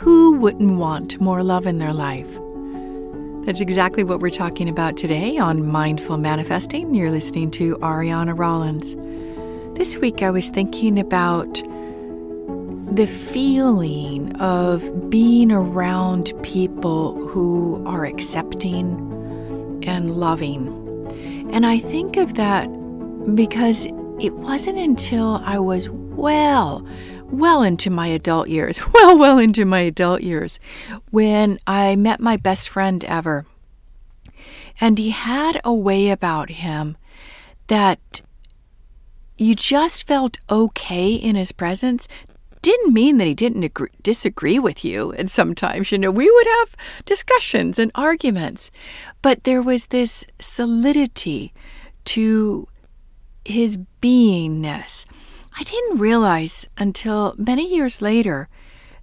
Who wouldn't want more love in their life? That's exactly what we're talking about today on Mindful Manifesting. You're listening to Ariana Rollins. This week I was thinking about the feeling of being around people who are accepting and loving. And I think of that because it wasn't until I was well into my adult years, when I met my best friend ever. And he had a way about him that you just felt okay in his presence. Didn't mean that he didn't disagree with you. And sometimes, we would have discussions and arguments. But there was this solidity to his beingness. I didn't realize until many years later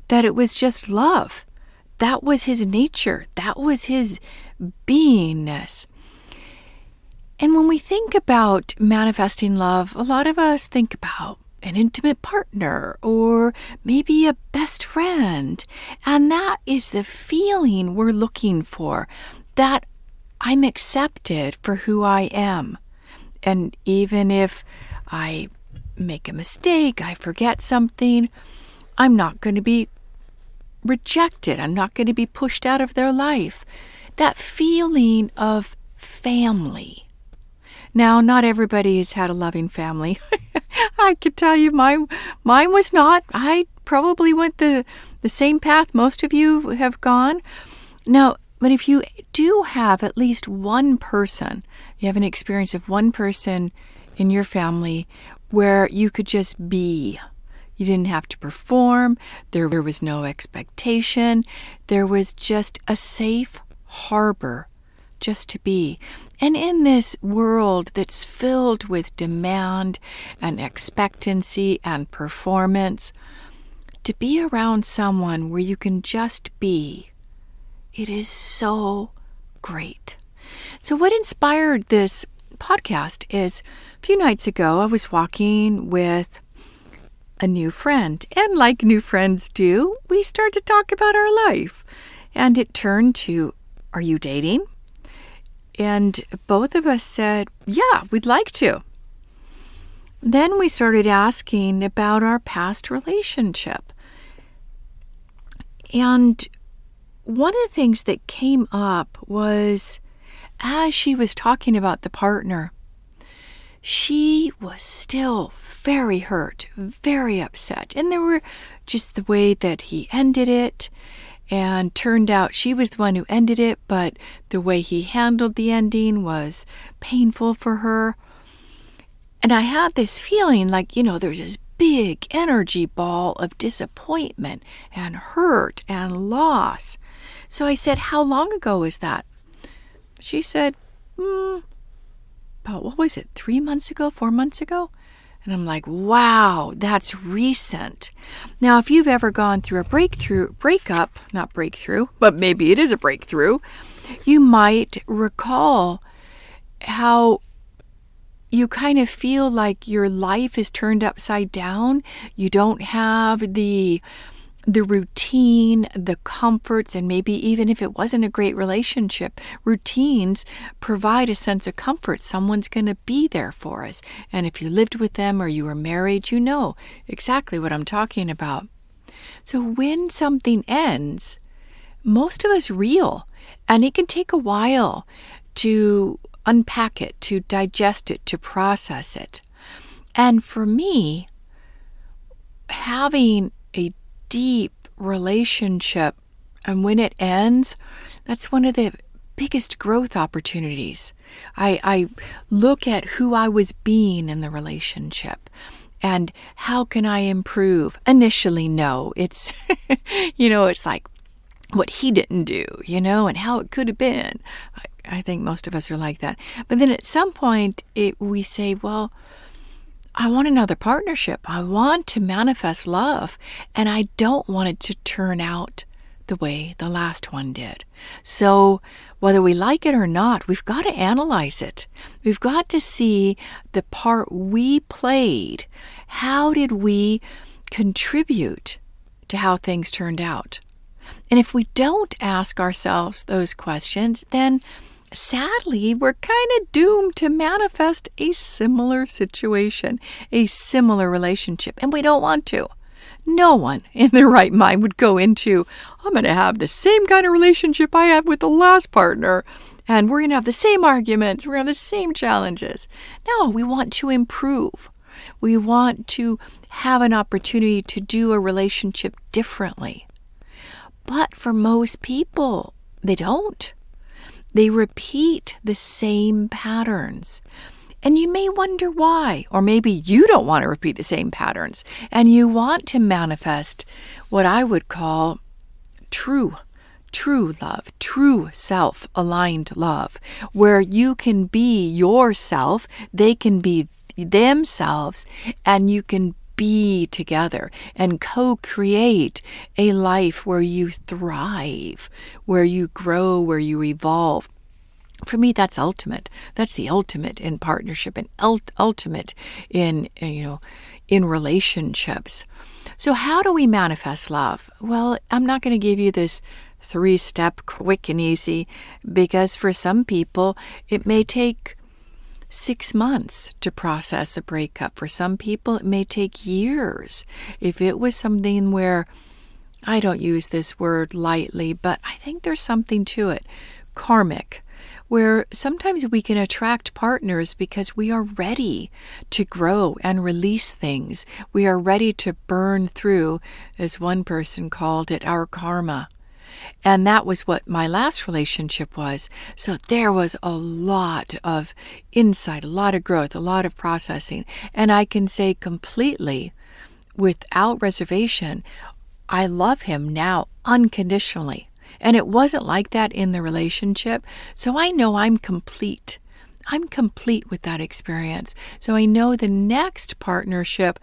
that it was just love. That was his nature. That was his beingness. And when we think about manifesting love, a lot of us think about an intimate partner or maybe a best friend. And that is the feeling we're looking for, that I'm accepted for who I am. And even if I make a mistake, I forget something, I'm not going to be rejected. I'm not going to be pushed out of their life. That feeling of family. Now, not everybody has had a loving family. I could tell you mine was not. I probably went the same path most of you have gone. Now, but if you do have at least one person, you have an experience of one person in your family where you could just be. You didn't have to perform. There was no expectation. There was just a safe harbor just to be. And in this world that's filled with demand and expectancy and performance, to be around someone where you can just be, it is so great. So what inspired this podcast is a few nights ago I was walking with a new friend, and like new friends do, we start to talk about our life. And it turned to, are you dating? And both of us said, yeah, we'd like to. Then we started asking about our past relationship. And one of the things that came up was, as she was talking about the partner, she was still very hurt, very upset. And there were just the way that he ended it. And turned out she was the one who ended it, but the way he handled the ending was painful for her. And I had this feeling like, there's this big energy ball of disappointment and hurt and loss. So I said, how long ago was that? She said, about, 3 months ago, 4 months ago? And I'm like, wow, that's recent. Now, if you've ever gone through a not breakthrough, but maybe it is a breakthrough, you might recall how you kind of feel like your life is turned upside down. You don't have the routine, the comforts, and maybe even if it wasn't a great relationship, routines provide a sense of comfort. Someone's going to be there for us. And if you lived with them or you were married, you know exactly what I'm talking about. So when something ends, most of us reel, and it can take a while to unpack it, to digest it, to process it. And for me, having a deep relationship, and when it ends, that's one of the biggest growth opportunities. I look at who I was being in the relationship and how can I improve. Initially, no, it's it's like what he didn't do, and how it could have been. I think most of us are like that. But then at some point we say, well, I want another partnership. I want to manifest love, and I don't want it to turn out the way the last one did. So whether we like it or not, we've got to analyze it. We've got to see the part we played. How did we contribute to how things turned out? And if we don't ask ourselves those questions, then sadly, we're kind of doomed to manifest a similar situation, a similar relationship, and we don't want to. No one in their right mind would go into, I'm going to have the same kind of relationship I had with the last partner, and we're going to have the same arguments, we're going to have the same challenges. No, we want to improve. We want to have an opportunity to do a relationship differently. But for most people, they don't. They repeat the same patterns. And you may wonder why, or maybe you don't want to repeat the same patterns, and you want to manifest what I would call true love, true self-aligned love, where you can be yourself, they can be themselves, and you can be together and co-create a life where you thrive, where you grow, where you evolve. For me, that's ultimate. That's the ultimate in partnership and ultimate in relationships. So how do we manifest love? Well, I'm not going to give you this 3-step quick and easy, because for some people it may take 6 months to process a breakup. For some people it may take years. If it was something where, I don't use this word lightly, but I think there's something to it, karmic, where sometimes we can attract partners because we are ready to grow and release things. We are ready to burn through, as one person called it, our karma. And that was what my last relationship was. So there was a lot of insight, a lot of growth, a lot of processing. And I can say completely, without reservation, I love him now unconditionally. And it wasn't like that in the relationship. So I know I'm complete. I'm complete with that experience. So I know the next partnership,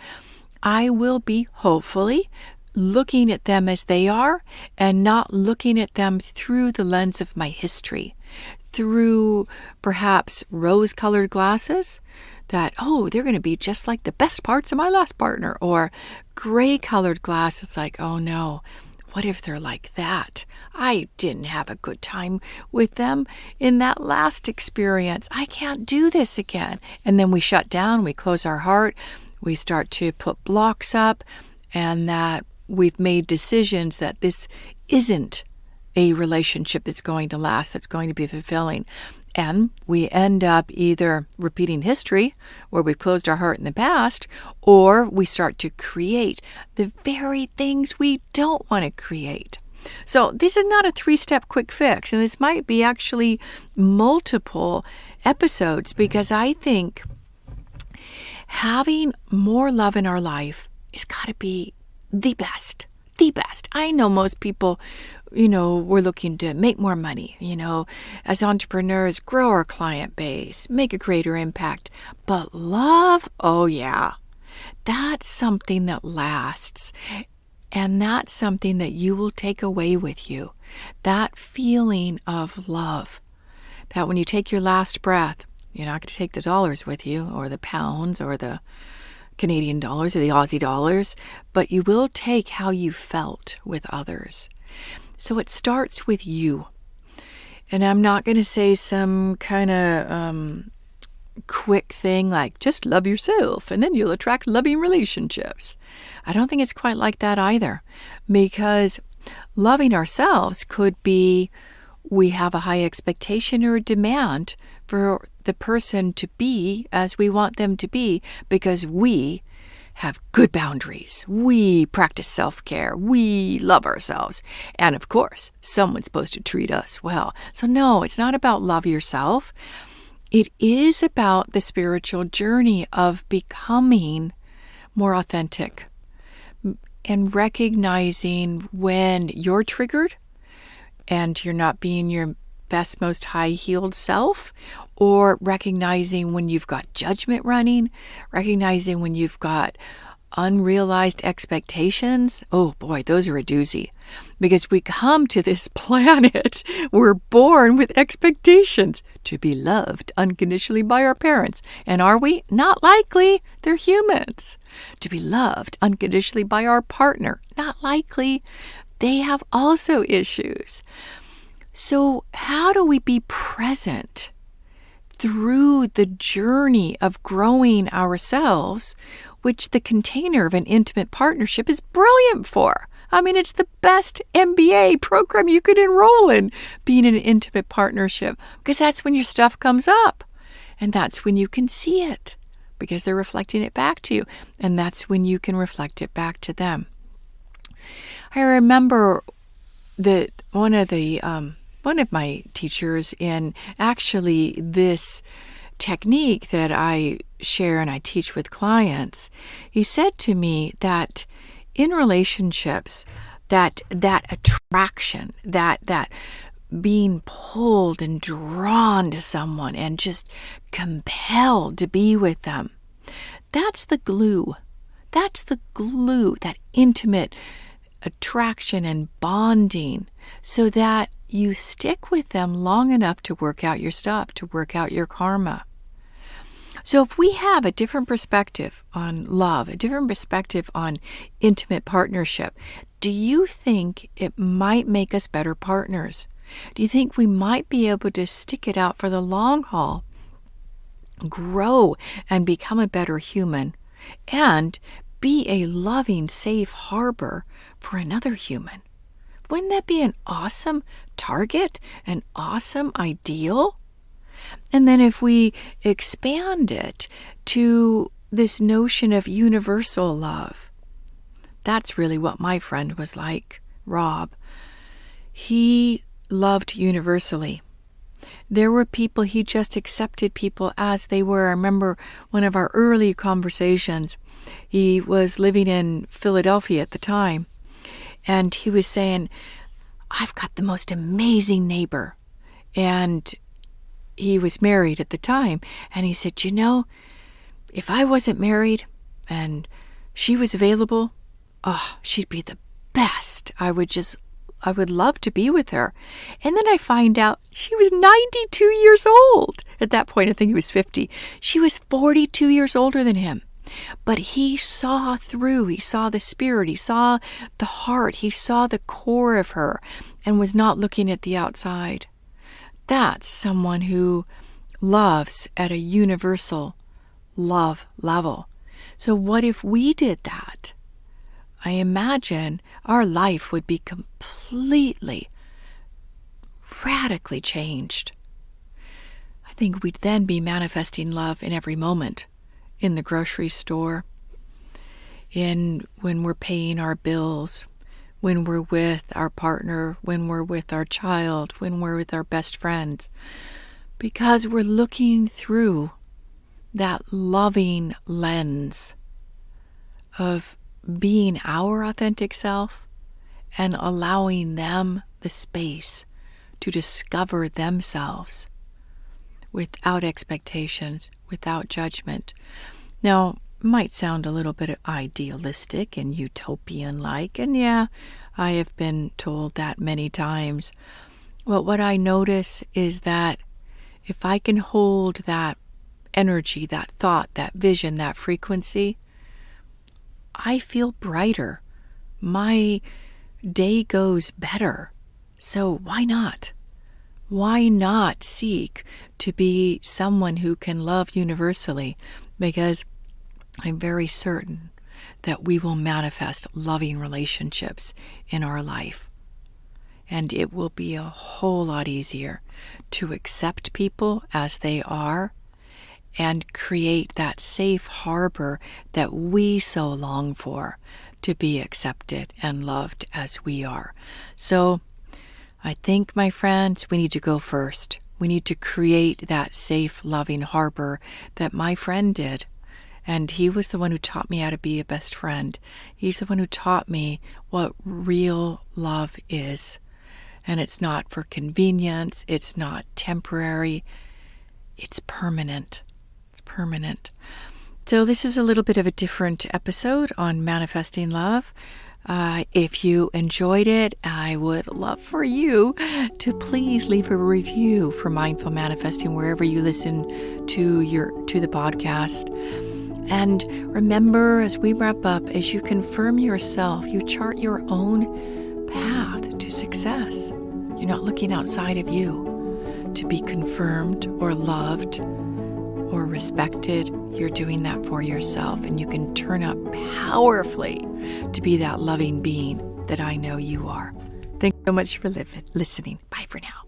I will be hopefully looking at them as they are and not looking at them through the lens of my history, through perhaps rose-colored glasses that, they're going to be just like the best parts of my last partner, or gray-colored glasses like, oh no, what if they're like that? I didn't have a good time with them in that last experience. I can't do this again. And then we shut down, we close our heart, we start to put blocks up, and that we've made decisions that this isn't a relationship that's going to last, that's going to be fulfilling. And we end up either repeating history, where we've closed our heart in the past, or we start to create the very things we don't want to create. So this is not a 3-step quick fix, and this might be actually multiple episodes, because I think having more love in our life has got to be the best. The best. I know most people, we're looking to make more money, as entrepreneurs, grow our client base, make a greater impact. But love, oh yeah, that's something that lasts. And that's something that you will take away with you. That feeling of love, that when you take your last breath, you're not going to take the dollars with you, or the pounds, or the Canadian dollars, or the Aussie dollars, but you will take how you felt with others. So it starts with you. And I'm not going to say some kind of quick thing like, just love yourself and then you'll attract loving relationships. I don't think it's quite like that either, because loving ourselves could be we have a high expectation or a demand for the person to be as we want them to be, because we have good boundaries. We practice self-care. We love ourselves. And of course, someone's supposed to treat us well. So no, it's not about love yourself. It is about the spiritual journey of becoming more authentic and recognizing when you're triggered and you're not being your best, most high-heeled self, or recognizing when you've got judgment running, recognizing when you've got unrealized expectations. Oh boy, those are a doozy. Because we come to this planet, we're born with expectations to be loved unconditionally by our parents. And are we? Not likely. They're humans. To be loved unconditionally by our partner. Not likely. they have also issues. So how do we be present through the journey of growing ourselves, which the container of an intimate partnership is brilliant for? I mean, it's the best MBA program you could enroll in, being in an intimate partnership, because that's when your stuff comes up. And that's when you can see it, because they're reflecting it back to you. And that's when you can reflect it back to them. I remember that one of my teachers in actually this technique that I share and I teach with clients, he said to me that in relationships, that attraction, that being pulled and drawn to someone and just compelled to be with them, that's the glue. That's the glue, that intimate attraction and bonding, so that you stick with them long enough to work out your stuff, to work out your karma. So if we have a different perspective on love, a different perspective on intimate partnership, do you think it might make us better partners? Do you think we might be able to stick it out for the long haul, grow and become a better human, and be a loving, safe harbor for another human? Wouldn't that be an awesome target, an awesome ideal? And then if we expand it to this notion of universal love, that's really what my friend was like, Rob. He loved universally. There were people, he just accepted people as they were. I remember one of our early conversations, he was living in Philadelphia at the time, and he was saying, I've got the most amazing neighbor. And he was married at the time. And he said, if I wasn't married and she was available, she'd be the best. I would love to be with her. And then I find out she was 92 years old. At that point, I think he was 50. She was 42 years older than him. But he saw through, he saw the spirit, he saw the heart, he saw the core of her and was not looking at the outside. That's someone who loves at a universal love level. So what if we did that? I imagine our life would be completely, radically changed. I think we'd then be manifesting love in every moment. In the grocery store, when we're paying our bills, when we're with our partner, when we're with our child, when we're with our best friends, because we're looking through that loving lens of being our authentic self and allowing them the space to discover themselves without expectations, without judgment. Now, it might sound a little bit idealistic and utopian-like, and yeah, I have been told that many times. But what I notice is that if I can hold that energy, that thought, that vision, that frequency, I feel brighter. My day goes better. So why not? Why not seek to be someone who can love universally? Because I'm very certain that we will manifest loving relationships in our life. And it will be a whole lot easier to accept people as they are and create that safe harbor that we so long for, to be accepted and loved as we are. So I think, my friends, we need to go first. We need to create that safe, loving harbor that my friend did. And he was the one who taught me how to be a best friend. He's the one who taught me what real love is. And it's not for convenience. It's not temporary. It's permanent. It's permanent. So this is a little bit of a different episode on manifesting love. If you enjoyed it, I would love for you to please leave a review for Mindful Manifesting wherever you listen to the podcast. And remember, as we wrap up, as you confirm yourself, you chart your own path. to success. You're not looking outside of you to be confirmed or loved or respected. You're doing that for yourself, and you can turn up powerfully to be that loving being that I know you are. Thanks so much for listening. Bye for now.